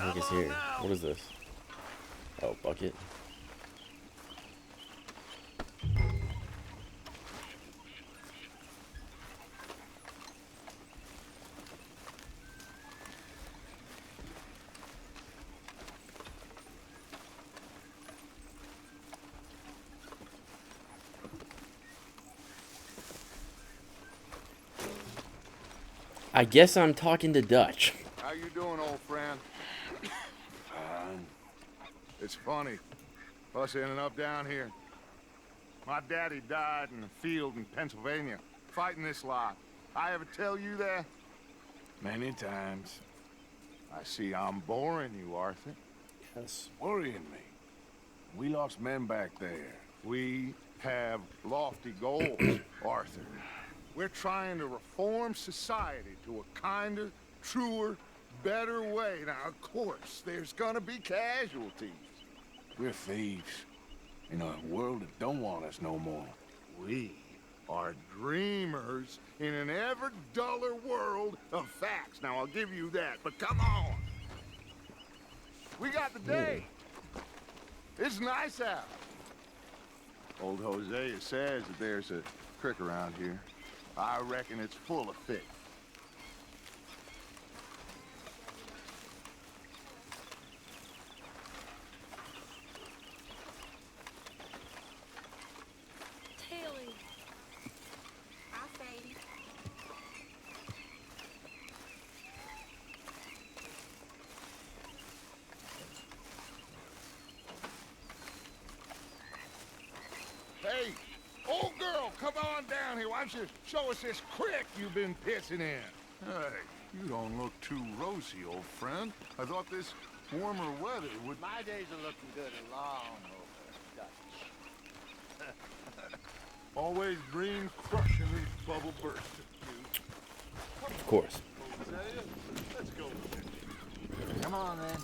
heck is here? What is this? Oh, bucket. I guess I'm talking to Dutch. How you doing, old friend? It's funny, us ending up down here. My daddy died in the field in Pennsylvania, fighting this lot. I ever tell you that? Many times. I see I'm boring you, Arthur. Yes, worrying me. We lost men back there. We have lofty goals, Arthur. We're trying to reform society to a kinder, truer, better way. Now, of course, there's gonna be casualties. We're thieves in a world that don't want us no more. We are dreamers in an ever duller world of facts. Now, I'll give you that, but come on. We got the day. It's nice out. Old Hosea says that there's a creek around here. I reckon it's full of fish. Tilly. Hi, Sadie. Hey, old girl, come on down here. Why don't you show us this creek you've been pissing in? Hey, you don't look too rosy, old friend. I thought this warmer weather would... My days are looking good along over Dutch. Always dream crushing these bubble bursting. Of course. Let's go. Come on, then.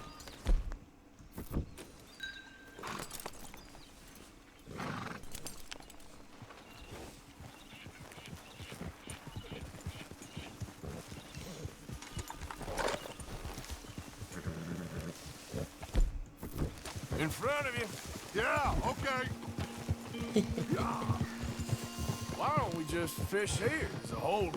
In front of you. Yeah, okay. Yeah. Why don't we just fish here? There's a hole.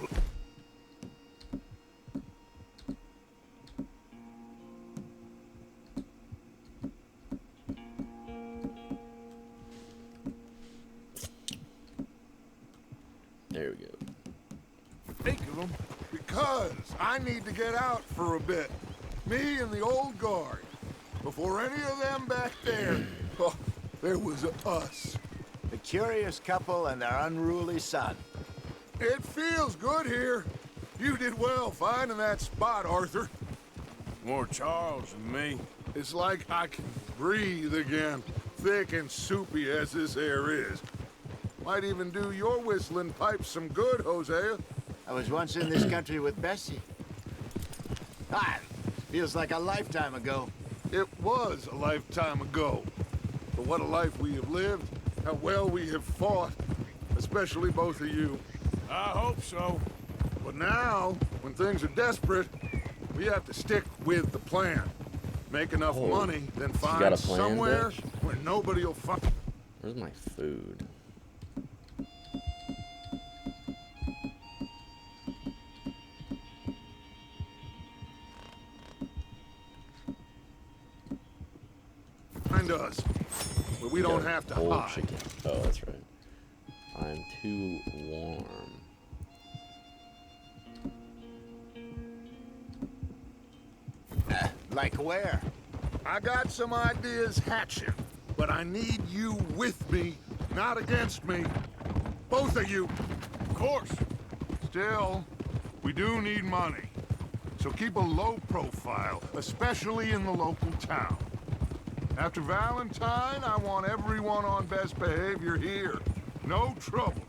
There we go. Think of them. Because I need to get out for a bit. Me and the old guard. Before any of them back there, oh, there was us. The curious couple and their unruly son. It feels good here. You did well finding that spot, Arthur. More Charles than me. It's like I can breathe again, thick and soupy as this air is. Might even do your whistling pipes some good, Hosea. I was once in this country with Bessie. Ah, feels like a lifetime ago. It was a lifetime ago. But what a life we have lived, how well we have fought, especially both of you. I hope so. But now, when things are desperate, we have to stick with the plan. Make enough money, then got find a plan, somewhere bitch? where nobody will find... Where's my food? us, where we don't have to Old hide. chicken. Oh, that's right. I'm too warm. Like where? I got some ideas hatching, but I need you with me, not against me. Both of you. Of course. Still, we do need money. So keep a low profile, especially in the local town. After Valentine, I want everyone on best behavior here. No trouble.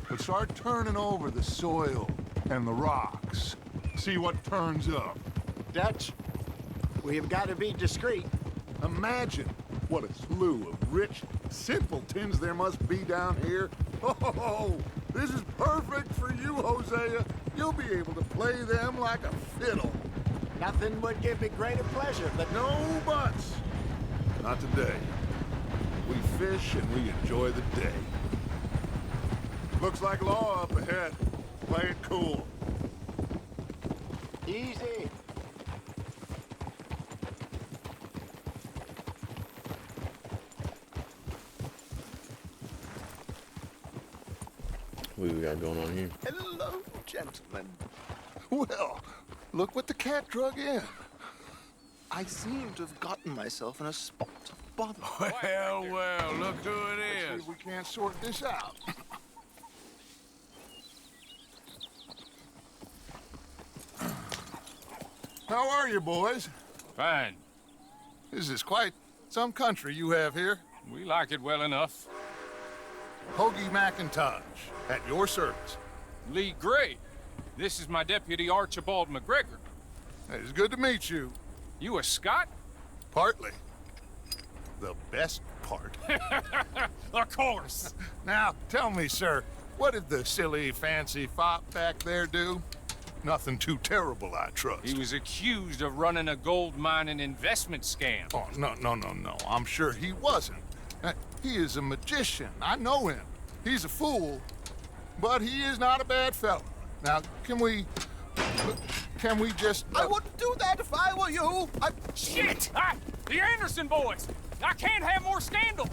But start turning over the soil and the rocks. See what turns up. Dutch, we've got to be discreet. Imagine what a slew of rich simpletons there must be down here. Oh, this is perfect for you, Hosea. You'll be able to play them like a fiddle. Nothing would give me greater pleasure, but No buts. Not today. We fish and we enjoy the day. Looks like law up ahead. Play it cool. easy. What we got going on here? Hello, gentlemen. Well, look what the cat drug in. I seem to have gotten myself in a spot of bother. Well, look who it Let's see is. if we can't sort this out. How are you, boys? Fine. This is quite some country you have here. We like it well enough. Hoagie McIntosh, at your service. Lee Gray. This is my deputy Archibald McGregor. It's good to meet you. You a Scot? Partly. The best part. Of course. Now, tell me, sir, what did the silly, fancy fop back there do? Nothing too terrible, I trust. He was accused of running a gold mining investment scam. Oh, no. I'm sure he wasn't. He is a magician. I know him. He's a fool, but he is not a bad fellow. Now, can we just... I wouldn't do that if I were you. Shit! The Anderson boys! I can't have more scandal!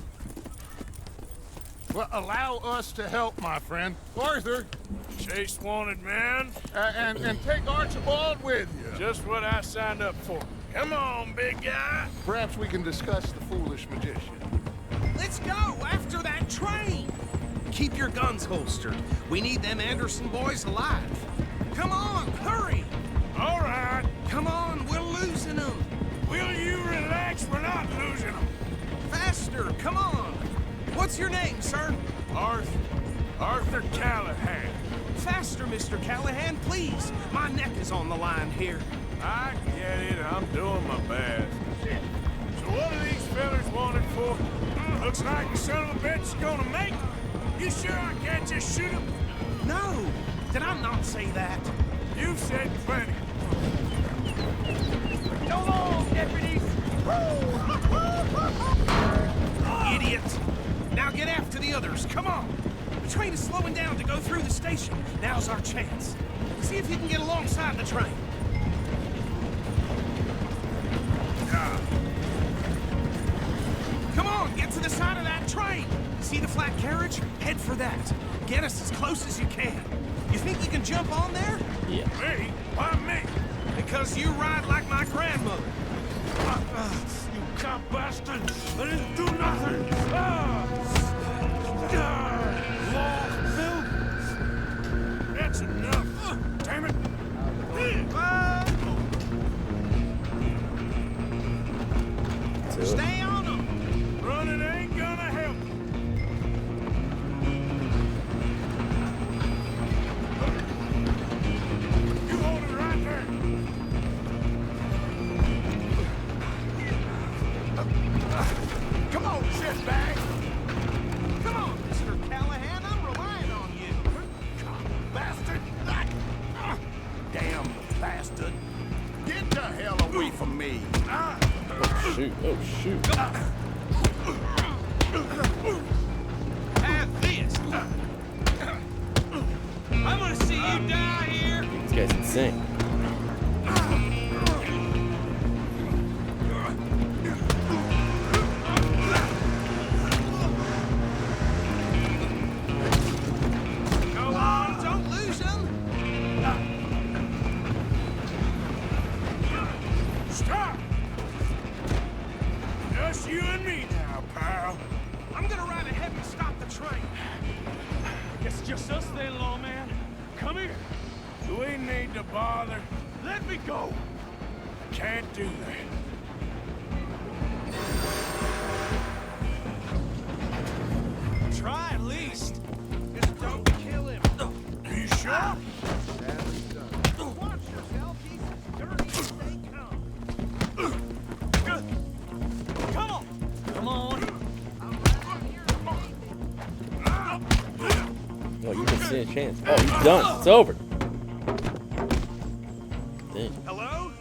Well, allow us to help, my friend. Arthur, Chase wanted man. and take Archibald with you. Just what I signed up for. Come on, big guy. Perhaps we can discuss the foolish magician. Let's go after that train. Keep your guns holstered. We need them Anderson boys alive. Come on, hurry. All right. Come on, we're losing them. Will you relax? We're not losing them. Faster, come on. What's your name, sir? Arthur Callahan. Faster, Mr. Callahan, please. My neck is on the line here. I get it. I'm doing my best. So what are these fellas wanted for? Looks like the son of a bitch is gonna make it. You sure I can't just shoot him? No, did I not say that? You've said plenty. Come on, deputies. Idiot. Now get after the others, come on. The train is slowing down to go through the station. Now's our chance. See if you can get alongside the train. Come on, get to the side of that train. See the flat carriage? Head for that. Get us as close as you can. You think you can jump on there? Yeah. Me? Why me? Because you ride like my grandmother. You cop bastard! I didn't do nothing! Phil! That's enough! Damn it! Stay on them! Running ain't gonna help! You hold it right there! Come on, shitbag! Come on, Mr. Callahan, I'm relying on you. Bastard! Damn bastard. Get the hell away from me! Oh shoot! Oh shoot! Have this. I'm gonna see you die here. This guy's insane. Go on, don't lose them. Stop! Just you and me now, pal. I'm gonna ride ahead and stop the train. Guess it's just us then, lawman. Come here. Do we need to bother? Let me go. Can't do that. Try at least. Just don't kill him. You sure? Watch yourself, he's dirty as they come. Come on. Come on. Oh, you can see a chance. Oh, he's done. It's over. Dang. Hello?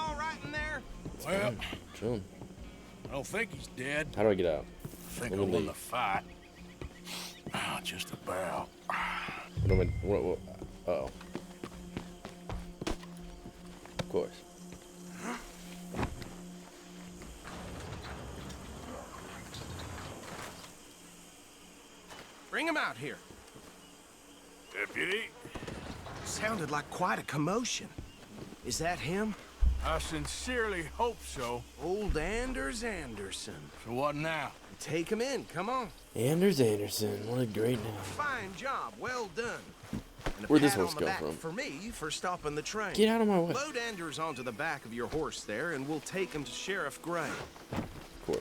all right in there? Well, Chilling. I don't think he's dead. How do I get out? I think Let I me won leave. the fight. Just about. What am I? What? Uh-oh. Of course. Bring him out here. Deputy, Sounded like quite a commotion. Is that him? I sincerely hope so. Old Anders Anderson. So what now? Take him in, come on. Anders Anderson, what a great name. Fine job, well done. And a Where'd this pat horse on the go back from? for me for stopping the train. Get out of my way. Load Anders onto the back of your horse there, and we'll take him to Sheriff Gray. Of course.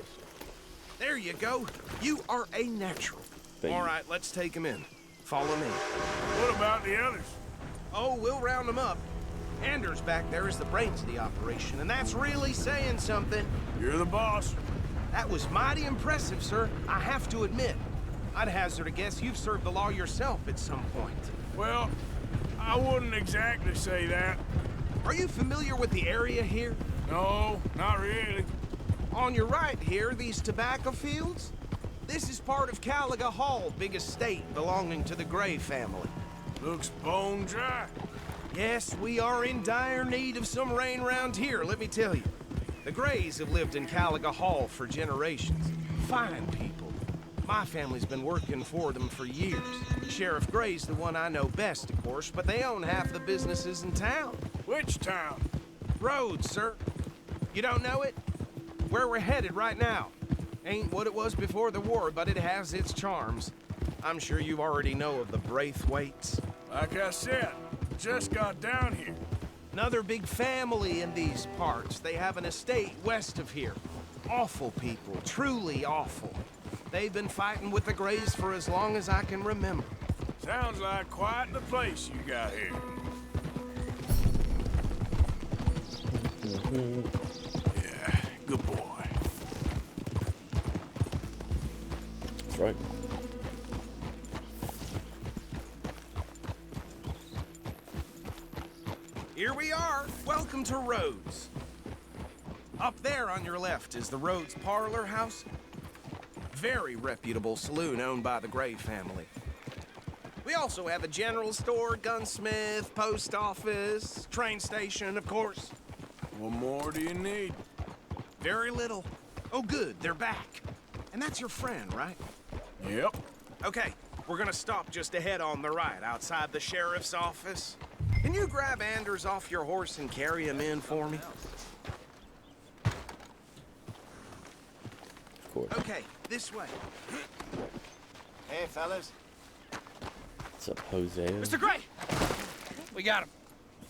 There you go. You are a natural. Thank All you. right, let's take him in. Follow me. What about the others? Oh, we'll round them up. Anders back there is the brains of the operation, and that's really saying something. You're the boss. That was mighty impressive, sir. I have to admit. I'd hazard a guess you've served the law yourself at some point. Well, I wouldn't exactly say that. Are you familiar with the area here? No, not really. On your right here, these tobacco fields? This is part of Caliga Hall, big estate belonging to the Gray family. Looks bone dry. Yes, we are in dire need of some rain round here, let me tell you. The Grays have lived in Caliga Hall for generations. Fine people. My family's been working for them for years. Sheriff Gray's the one I know best, of course, but they own half the businesses in town. Which town? Rhodes, sir. You don't know it? Where we're headed right now. Ain't what it was before the war, but it has its charms. I'm sure you already know of the Braithwaites. Like I said, just got down here. Another big family in these parts. They have an estate west of here. Awful people, truly awful. They've been fighting with the Grays for as long as I can remember. Sounds like quite the place you got here. Yeah, good boy. That's right. Here we are. Welcome to Rhodes. Up there on your left is the Rhodes Parlor House. Very reputable saloon owned by the Gray family. We also have a general store, gunsmith, post office, train station, of course. What more do you need? Very little. Oh, good, they're back. And that's your friend, right? Yep. Okay, we're gonna stop just ahead on the right, outside the sheriff's office. Can you grab Anders off your horse and carry him in for me? Of course. Okay, this way. Hey, fellas. What's up, Jose? Mr. Gray! We got him.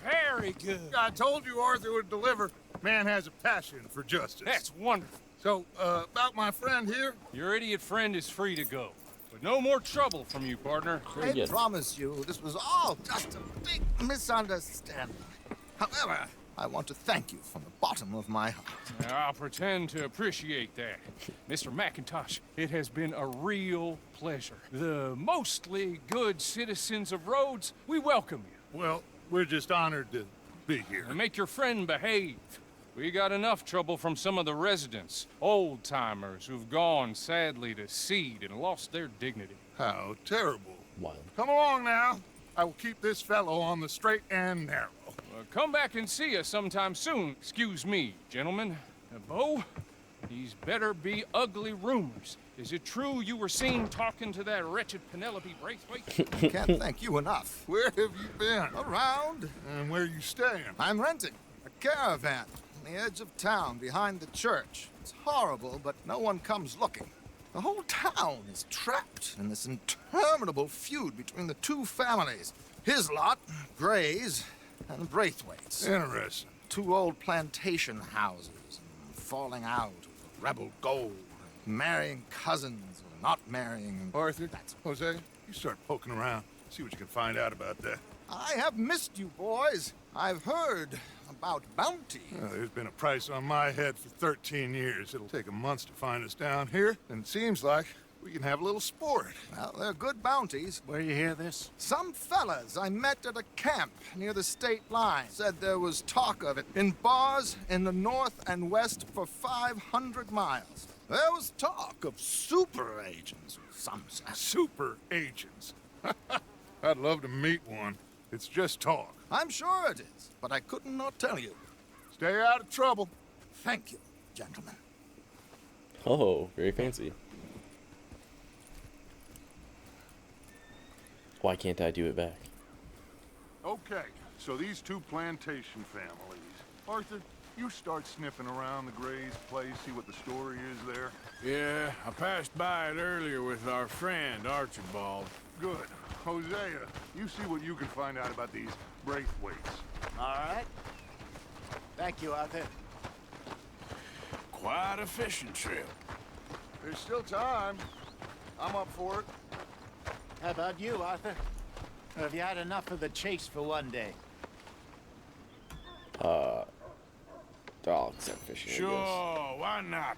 Very good. I told you Arthur would deliver. Man has a passion for justice. That's wonderful. So, about my friend here? Your idiot friend is free to go. But no more trouble from you, partner. Very good. Promise you, this was all just a big misunderstanding. However, I want to thank you from the bottom of my heart. I'll pretend to appreciate that. Mr. McIntosh, it has been a real pleasure. The mostly good citizens of Rhodes, we welcome you. Well, we're just honored to be here. And make your friend behave. We got enough trouble from some of the residents, old-timers who've gone, sadly, to seed and lost their dignity. How terrible. Wild. Come along now. I will keep this fellow on the straight and narrow. Come back and see us sometime soon. Excuse me, gentlemen. Bo, these better be ugly rumors. Is it true you were seen talking to that wretched Penelope Braithwaite? Can't thank you enough. Where have you been? Around, And where you staying? I'm renting a caravan on the edge of town behind the church. It's horrible, but no one comes looking. The whole town is trapped in this interminable feud between the two families. His lot, Gray's, and Braithwaite's. Interesting. Two old plantation houses, and falling out of rebel gold, marrying cousins or not marrying. Arthur, Jose, you start poking around. See what you can find out about that. I have missed you, boys. I've heard about bounty. There's been a price on my head for 13 years. It'll take a month to find us down here, and it seems like We can have a little sport. Well, they're good bounties. Where you hear this? Some fellas I met at a camp near the state line said there was talk of it in bars in the north and west for 500 miles. There was talk of super agents, some said. Super agents. I'd love to meet one. It's just talk. I'm sure it is, but I couldn't not tell you. Stay out of trouble. Thank you, gentlemen. Oh, very fancy. Why can't I do it back? Okay, so these two plantation families. Arthur, you start sniffing around the Gray's place, see what the story is there. Yeah, I passed by it earlier with our friend, Archibald. Good. Hosea, you see what you can find out about these Braithwaites. All right. Thank you, Arthur. Quite a fishing trip. There's still time. I'm up for it. How about you, Arthur? Or have you had enough of the chase for one day? I'll accept fishing, I Sure, guess. why not?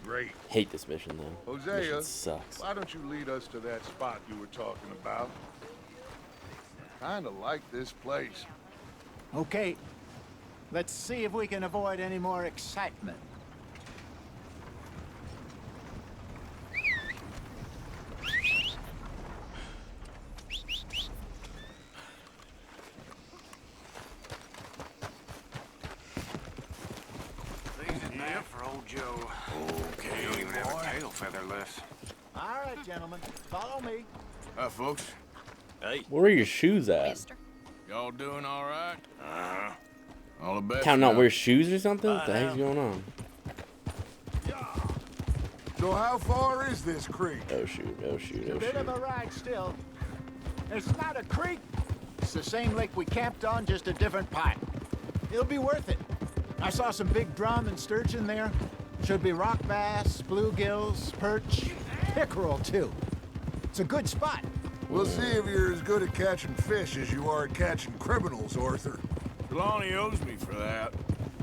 Great. Hate this mission, though. Hosea, Mission sucks. why don't you lead us to that spot you were talking about? Kinda like this place. Okay. Let's see if we can avoid any more excitement. For old Joe. Okay, You don't even have boy. a tail feather left. All right, gentlemen. Follow me. Hi, folks. Hey. Where are your shoes at? Mister. Y'all doing all right? Uh-huh. All the best. Can I not now. wear shoes or something? What the heck's now. going on? So how far is this creek? Oh shoot, oh shoot, A oh bit shoot. of a ride still. It's not a creek. It's the same lake we camped on, just a different part. It'll be worth it. I saw some big drum and sturgeon there. Should be rock bass, bluegills, perch, pickerel too. It's a good spot. We'll see if you're as good at catching fish as you are at catching criminals, Arthur. Trelawney owes me for that.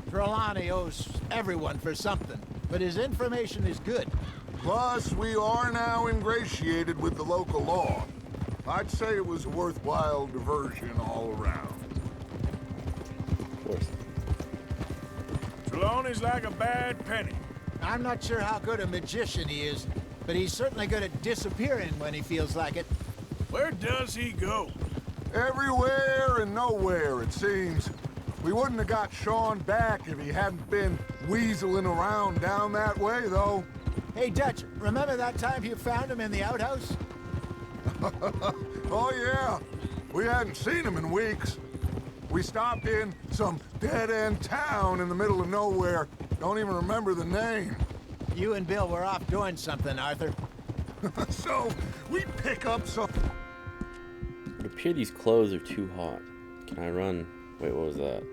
Trelawney owes everyone for something, but his information is good. Plus, we are now ingratiated with the local law. I'd say it was a worthwhile diversion all around. Of course. Trelawney's like a bad penny. I'm not sure how good a magician he is, but he's certainly good at disappearing when he feels like it. Where does he go? Everywhere and nowhere, it seems. We wouldn't have got Sean back if he hadn't been weaseling around down that way, though. Hey, Dutch, remember that time you found him in the outhouse? Oh, yeah. We hadn't seen him in weeks. We stopped in some dead-end town in the middle of nowhere. Don't even remember the name. You and Bill were off doing something, Arthur. So, we pick up some... It appears these clothes are too hot. Can I run? Wait, what was that?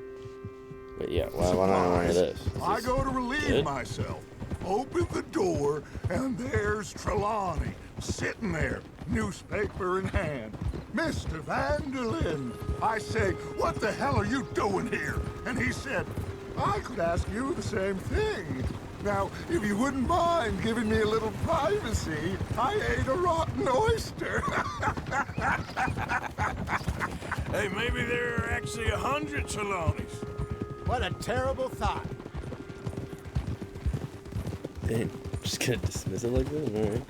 Wait, yeah, why don't I run to this? Is I this go to relieve good? myself. Open the door, and there's Trelawney, sitting there, newspaper in hand. Mr. Vanderlyn. I say, what the hell are you doing here? And he said, I could ask you the same thing. Now, if you wouldn't mind giving me a little privacy, I ate a rotten oyster. Hey, maybe there are actually 100 Trelawneys. What a terrible thought. Dang, just gonna dismiss it like this? Alright.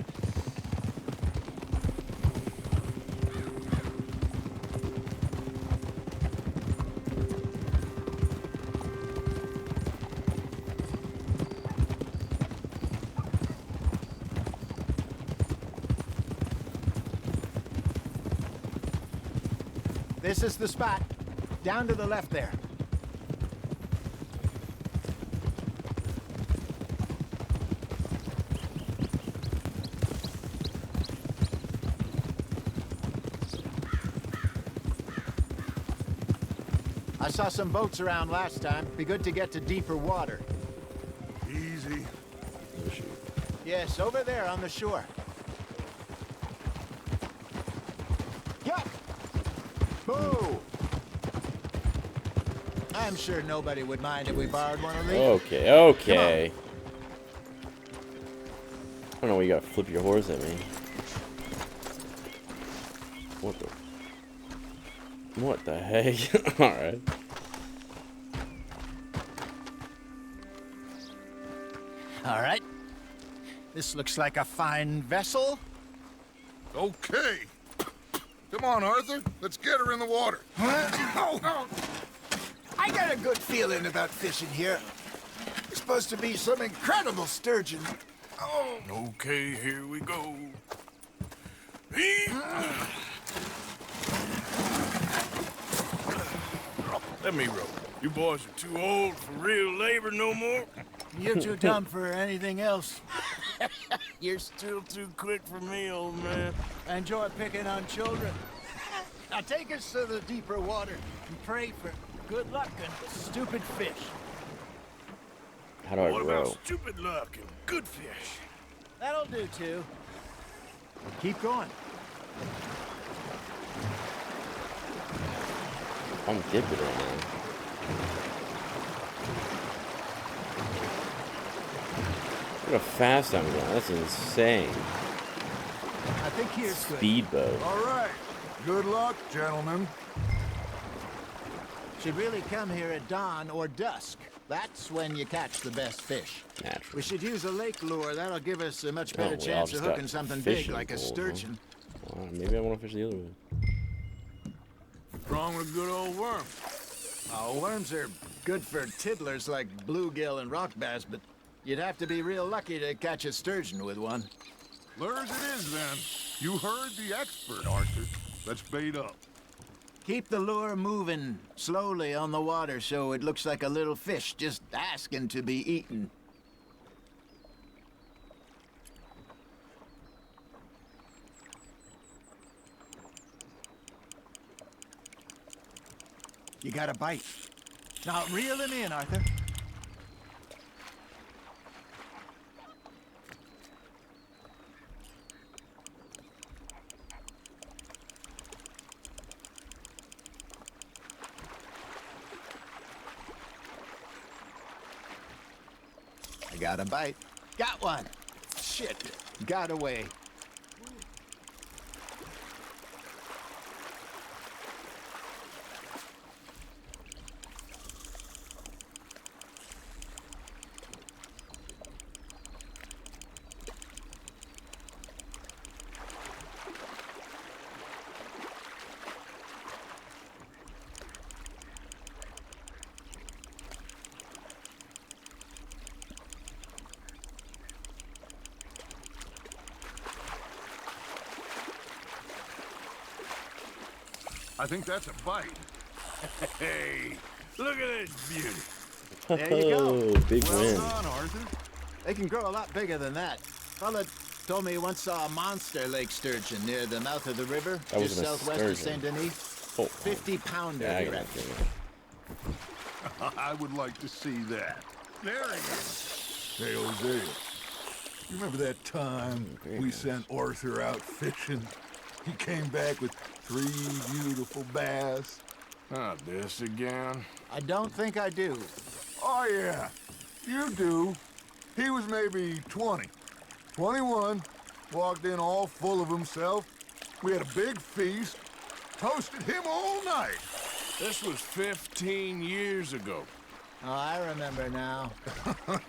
This is the spot. Down to the left there. I saw some boats around last time. Be good to get to deeper water. Easy. Oh, shoot. Yes, over there on the shore. Yuck! Boo! I'm sure nobody would mind if we borrowed one of these. Okay, okay. don't know why you gotta flip your horse at me. What the heck? Alright. All right. This looks like a fine vessel. Okay. Come on, Arthur. Let's get her in the water. Oh. I got a good feeling about fishing here. It's supposed to be some incredible sturgeon. Oh. Okay, here we go. Let me row. You boys are too old for real labor no more. You're too dumb for anything else. You're still too quick for me, old man. I enjoy picking on children. Now take us to the deeper water and pray for good luck and stupid fish. How do I What row? about stupid luck and good fish? That'll do, too. Keep going. I'm dipping right now. Look how fast I'm going. That's insane. I think here's good. Speedboat. All right. Good luck, gentlemen. Should really come here at dawn or dusk. That's when you catch the best fish. Naturally. We should use a lake lure. That'll give us a much Oh, better well, chance I've of just got hooking something fishing big like a pole, huh? sturgeon. Maybe I want to fish the other way. What's wrong with a good old worm? Oh, worms are good for tiddlers like bluegill and rock bass, but you'd have to be real lucky to catch a sturgeon with one. Lures it is, then. You heard the expert, Arthur. Let's bait up. Keep the lure moving slowly on the water so it looks like a little fish just asking to be eaten. You got a bite. Now reel him in, Arthur. I got a bite. Got one. Shit. Got away. I think that's a bite. Hey, look at this beauty. There you go. Oh, big Well win. done, Arthur. They can grow a lot bigger than that. Fella told me he once saw a monster lake sturgeon near the mouth of the river, That just wasn't a southwest of sturgeon. Saint Denis. Oh, 50-pounder, yeah, I he got reckons. it. I would like to see that. There he is. Hey, Hosea. You remember that time we sent Arthur out fishing? He came back with 3 beautiful bass. Not this again. I don't think I do. Oh, yeah. You do. He was maybe 20. 21. Walked in all full of himself. We had a big feast. Toasted him all night. This was 15 years ago. Oh, I remember now.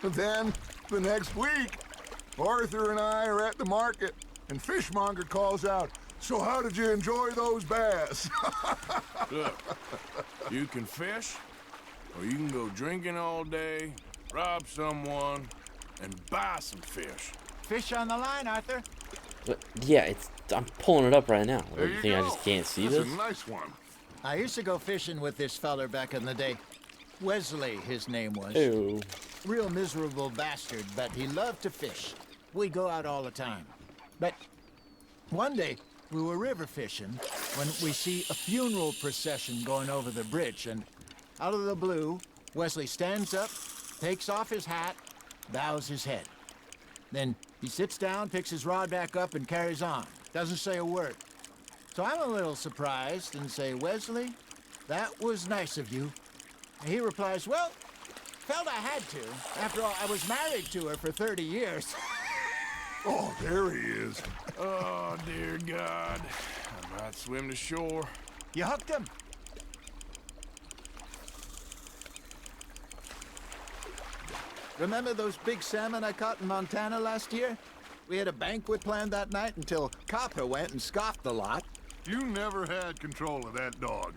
Then, the next week, Arthur and I are at the market, and Fishmonger calls out, "So how did you enjoy those bass?" Look, you can fish, or you can go drinking all day, rob someone, and buy some fish. Fish on the line, Arthur. But, yeah, I'm pulling it up right now. There You you think I go. just can't see That's this? a nice one. I used to go fishing with this feller back in the day. Wesley, his name was. Ew. Real miserable bastard, but he loved to fish. We'd go out all the time. But one day, we were river fishing when we see a funeral procession going over the bridge, and out of the blue, Wesley stands up, takes off his hat, bows his head. Then he sits down, picks his rod back up, and carries on. Doesn't say a word. So I'm a little surprised and say, "Wesley, that was nice of you." And he replies, "Well, felt I had to. After all, I was married to her for 30 years. Oh, there he is. Oh, dear God. I might swim to shore. You hooked him? Remember those big salmon I caught in Montana last year? We had a banquet planned that night until Copper went and scoffed the lot. You never had control of that dog.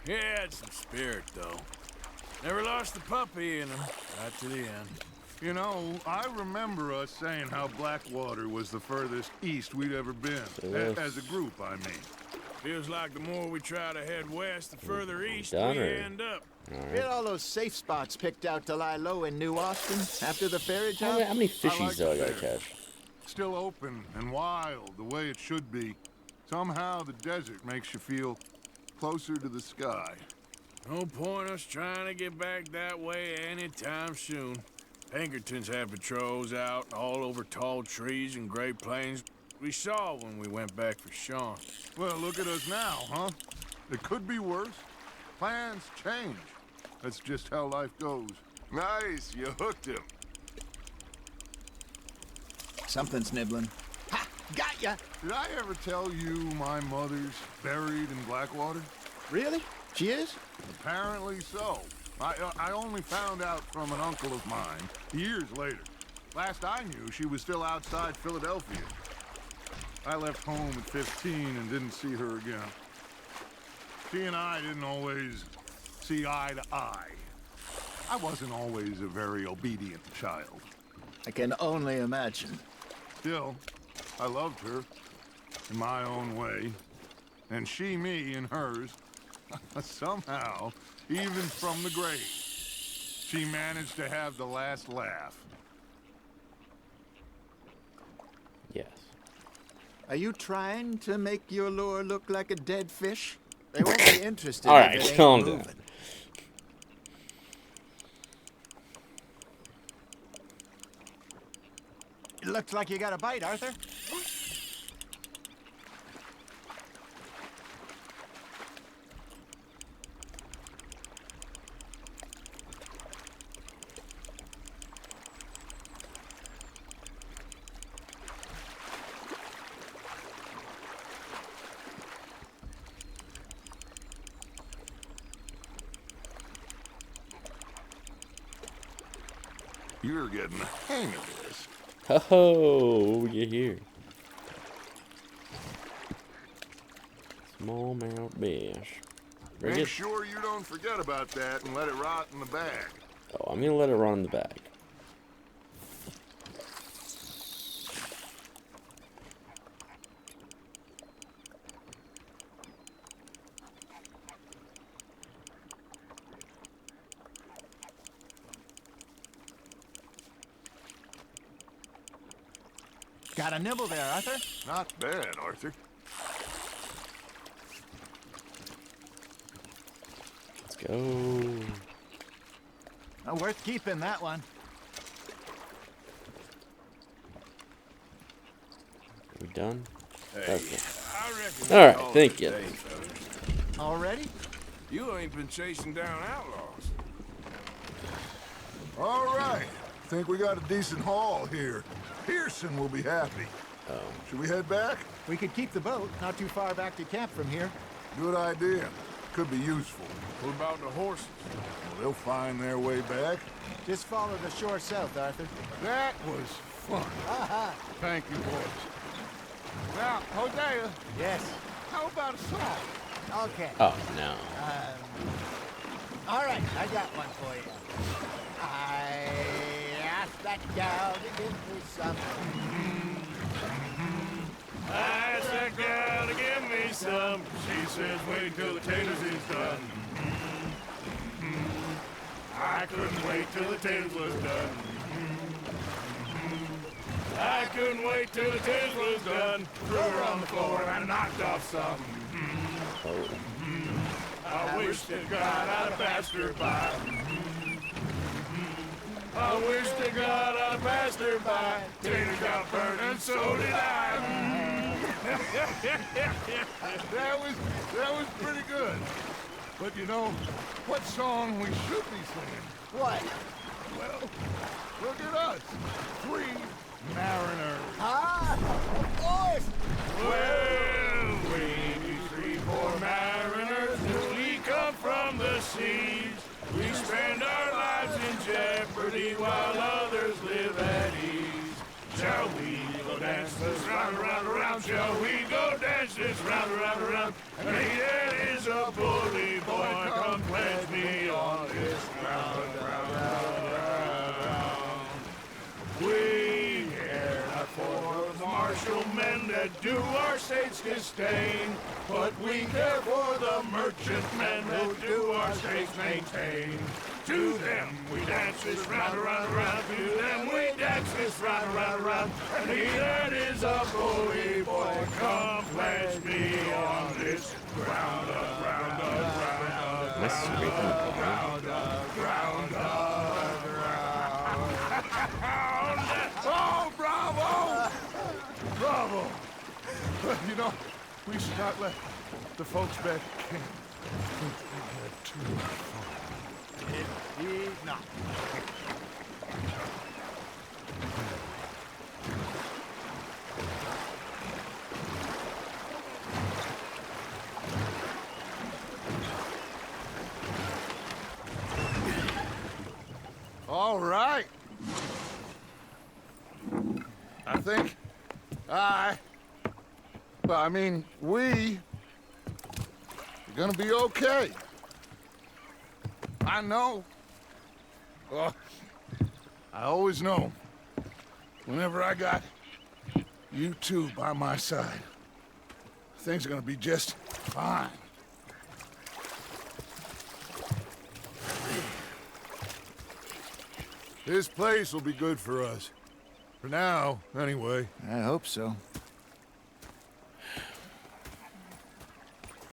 He had some spirit, though. Never lost the puppy in him, right to the end. You know, I remember us saying how Blackwater was the furthest east we'd ever been. As a group, I mean. Feels like the more we try to head west, the further east done, we or- end up. We had all those safe spots picked out to lie low in New Austin after the ferry How job. many fishies like do I the gotta bear. catch? Still open and wild, the way it should be. Somehow the desert makes you feel closer to the sky. No point us trying to get back that way anytime soon. Pinkertons have patrols out all over tall trees and Great Plains. We saw when we went back for Sean. Well, look at us now, huh? It could be worse. Plans change. That's just how life goes. Nice, you hooked him. Something's nibbling. Ha! Got ya! Did I ever tell you my mother's buried in Blackwater? Really? She is? Apparently so. I only found out from an uncle of mine years later. Last I knew, she was still outside Philadelphia. I left home at 15 and didn't see her again. She and I didn't always see eye to eye. I wasn't always a very obedient child. I can only imagine. Still, I loved her in my own way, and she me in hers. Somehow, even from the grave, she managed to have the last laugh. Yes. Are you trying to make your lure look like a dead fish? They won't be interested All if right, it ain't calm down. moving. It looks like you got a bite, Arthur. You're getting the hang of this. Oh, what we get here? Smallmouth bass. Very Make good. sure you don't forget about that and let it rot in the bag. Oh, I'm gonna let it run in the bag. Got a nibble there, Arthur. Not bad, Arthur. Let's go. Worth keeping, that one. We done? Hey, Okay. I reckon All right, we call thank it a you. day, fellas. Already? You ain't been chasing down outlaws. All right. Think we got a decent haul here. Pearson will be happy. Oh. Should we head back? We could keep the boat not too far back to camp from here. Good idea. Could be useful. What about the horses? Well, they'll find their way back. Just follow the shore south, Arthur. That was fun. Thank you, boys. Now, Hosea, Yes. how about a song? Okay. Oh no. All right, I got one for you. I asked that gal to give me some. I asked that gal to give me some. She says, wait till the taters is done. I couldn't wait till the taters was done. I couldn't wait till the taters was done. Threw her on the floor and I knocked off some. I wish to God I'd passed her by. I wish to God I passed her by. Tater got burned and so did I. That was pretty good. But you know, what song we should be singing? What? Well, look at us. 3 married in jeopardy while others live at ease. Shall we go dance this round, around, around? Shall we go dance this round, around, around? And it is a bully boy, come pledge me on this round, round, round, round, round. We care not for the martial men that do our state's disdain, but we care for the merchant men that do our state's maintain. To them we dance this round, around, around. To them we dance this round, around, around. And he that is a bully boy, come pledge me on this ground up, ground up, ground up, ground up, ground up, ground up. Oh, bravo! Bravo! You know, we should not let the folks back camp get too far. Indeed not. All right. I think we are gonna be okay. I know. Well, I always know. Whenever I got you two by my side, things are gonna be just fine. This place will be good for us. For now, anyway. I hope so.